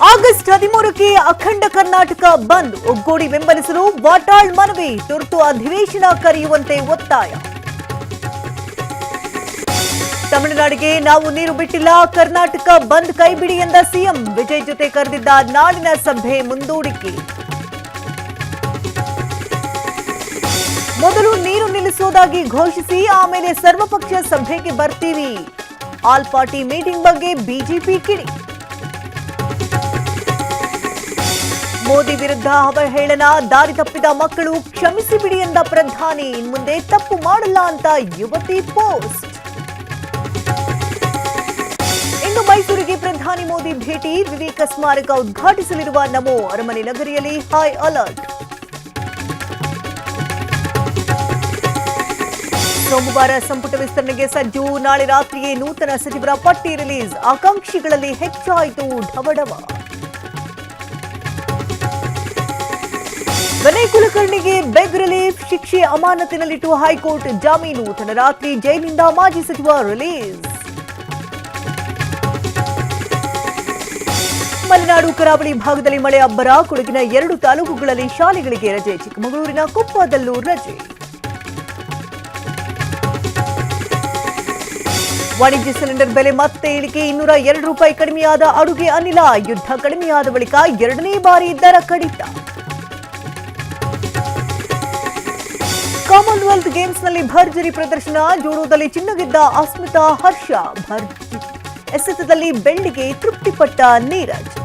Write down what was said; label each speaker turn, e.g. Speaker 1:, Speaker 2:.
Speaker 1: August 13ಕ್ಕೆ ಅಖಂಡ ಕರ್ನಾಟಕ ಬಂದ್ ಒಗ್ಗೂಡಿ ಬೆಂಬಲಿಸಲು ವಾಟಾಳ್ ಮನವಿ ತುರ್ತು ಅಧಿವೇಶನ ಕರೆಯುವಂತೆ ಒತ್ತಾಯ. ತಮಿಳುನಾಡಿಗೆ ನಾವು ನೀರು ಬಿಟ್ಟಿಲ್ಲ, ಕರ್ನಾಟಕ ಬಂದ್ ಕೈಬಿಡಿ ಎಂದ ಸಿಎಂ. ವಿಜಯ್ ಜೊತೆ ಕರೆದಿದ್ದ ನಾಡಿನ ಸಭೆ ಮುಂದೂಡಿಕೆ. ಮೊದಲು ನೀರು ನಿಲ್ಲಿಸುವುದಾಗಿ ಘೋಷಿಸಿ ಆಮೇಲೆ ಸರ್ವಪಕ್ಷ ಸಭೆಗೆ ಬರ್ತೀವಿ. ಆಲ್ ಪಾರ್ಟಿ ಮೀಟಿಂಗ್ ಬಗ್ಗೆ ಬಿಜೆಪಿ ಕಿಡಿ. ಮೋದಿ ವಿರುದ್ಧ ಅವಹೇಳನ, ದಾರಿ ತಪ್ಪಿದ ಮಕ್ಕಳು ಕ್ಷಮಿಸಿ ಬಿಡಿ ಎಂದ ಪ್ರಧಾನಿ. ಇನ್ಮುಂದೆ ತಪ್ಪು ಮಾಡಲ್ಲ ಅಂತ ಯುವತಿ ಪೋಸ್ಟ್. ಇಂದು ಮೈಸೂರಿಗೆ ಪ್ರಧಾನಿ ಮೋದಿ ಭೇಟಿ, ವಿವೇಕ ಸ್ಮಾರಕ ಉದ್ಘಾಟಿಸಲಿರುವ ನಮೋ. ಅರಮನೆ ನಗರಿಯಲ್ಲಿ ಹೈ ಅಲರ್ಟ್. ಸೋಮವಾರ ಸಂಪುಟ ವಿಸ್ತರಣೆಗೆ ಸಜ್ಜು, ನಾಳೆ ರಾತ್ರಿಯೇ ನೂತನ ಸಚಿವರ ಪಟ್ಟಿ ರಿಲೀಸ್. ಆಕಾಂಕ್ಷಿಗಳಲ್ಲಿ ಹೆಚ್ಚಾಯಿತು ಢವಢವ. ವಿನಯ್ ಕುಲಕರ್ಣಿಗೆ ಬೆಗ್ ರಿಲೀಫ್, ಶಿಕ್ಷೆ ಅಮಾನತಿನಲ್ಲಿಟ್ಟು ಹೈಕೋರ್ಟ್ ಜಾಮೀನು. ತಡರಾತ್ರಿ ಜೈಲಿನಿಂದ ಮಾಜಿ ಸಚಿವ ರಿಲೀಸ್. ಮಲೆನಾಡು ಕರಾವಳಿ ಭಾಗದಲ್ಲಿ ಮಳೆ ಅಬ್ಬರ, ಕೊಡಗಿನ 2 ತಾಲೂಕುಗಳಲ್ಲಿ ಶಾಲೆಗಳಿಗೆ ರಜೆ. ಚಿಕ್ಕಮಗಳೂರಿನ ಕೊಪ್ಪದಲ್ಲೂ ರಜೆ. ವಾಣಿಜ್ಯ ಸಿಲಿಂಡರ್ ಬೆಲೆ ಮತ್ತೆ ಇಳಿಕೆ, 202 ರೂಪಾಯಿ ಕಡಿಮೆಯಾದ ಅಡುಗೆ ಅನಿಲ. ಯುದ್ಧ ಕಡಿಮೆಯಾದ ಬಳಿಕ 2ನೇ ಬಾರಿ ದರ ಕಡಿತ. ಕಾಮನ್ವೆಲ್ತ್ ಗೇಮ್ಸ್ನಲ್ಲಿ ಭರ್ಜರಿ ಪ್ರದರ್ಶನ, ಜೂಡೋದಲ್ಲಿ ಚಿನ್ನ ಗೆದ್ದ ಅಸ್ಮಿತಾ ಹರ್ಷ. ಎಸೆತದಲ್ಲಿ ಬೆಳ್ಳಿಗೆ ತೃಪ್ತಿಪಟ್ಟ ನೀರಜ್.